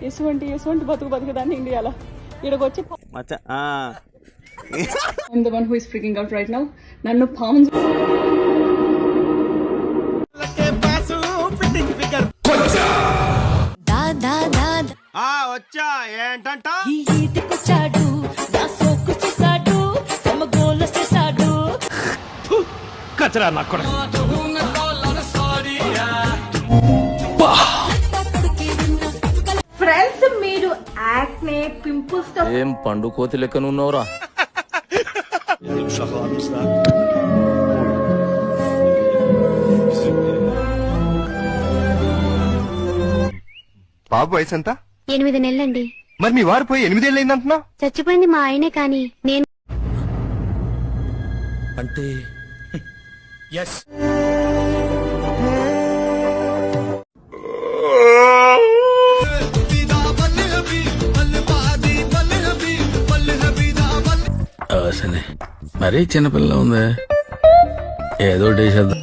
ఎటువంటి బతుకుదాన్ని ఇండియాలో ఇక్కడికి వచ్చి I'm the one who is freaking out right now. నన్ను పాము వచ్చా ఏంటంట ఈదికొచ్చాడు నా సోకు చేశాడు తమ గోల చేశాడు కచరా నా కొడ ఫ్రెండ్స్ మీరు యాక్నే పింపుల్స్ తో ఏం పండు కోతి లెక్కన ఉన్నావురా బాబు వయసు ఎంత? 8 నెలలండి. మరి మీ వారు పోయి 8 ఏళ్ళైందంటున్నా? చచ్చిపోయింది మా ఆయనే కానీ నేను అంటే ఎస్ మరీ చిన్నపిల్ల ఉందే ఏదో చేద్దాం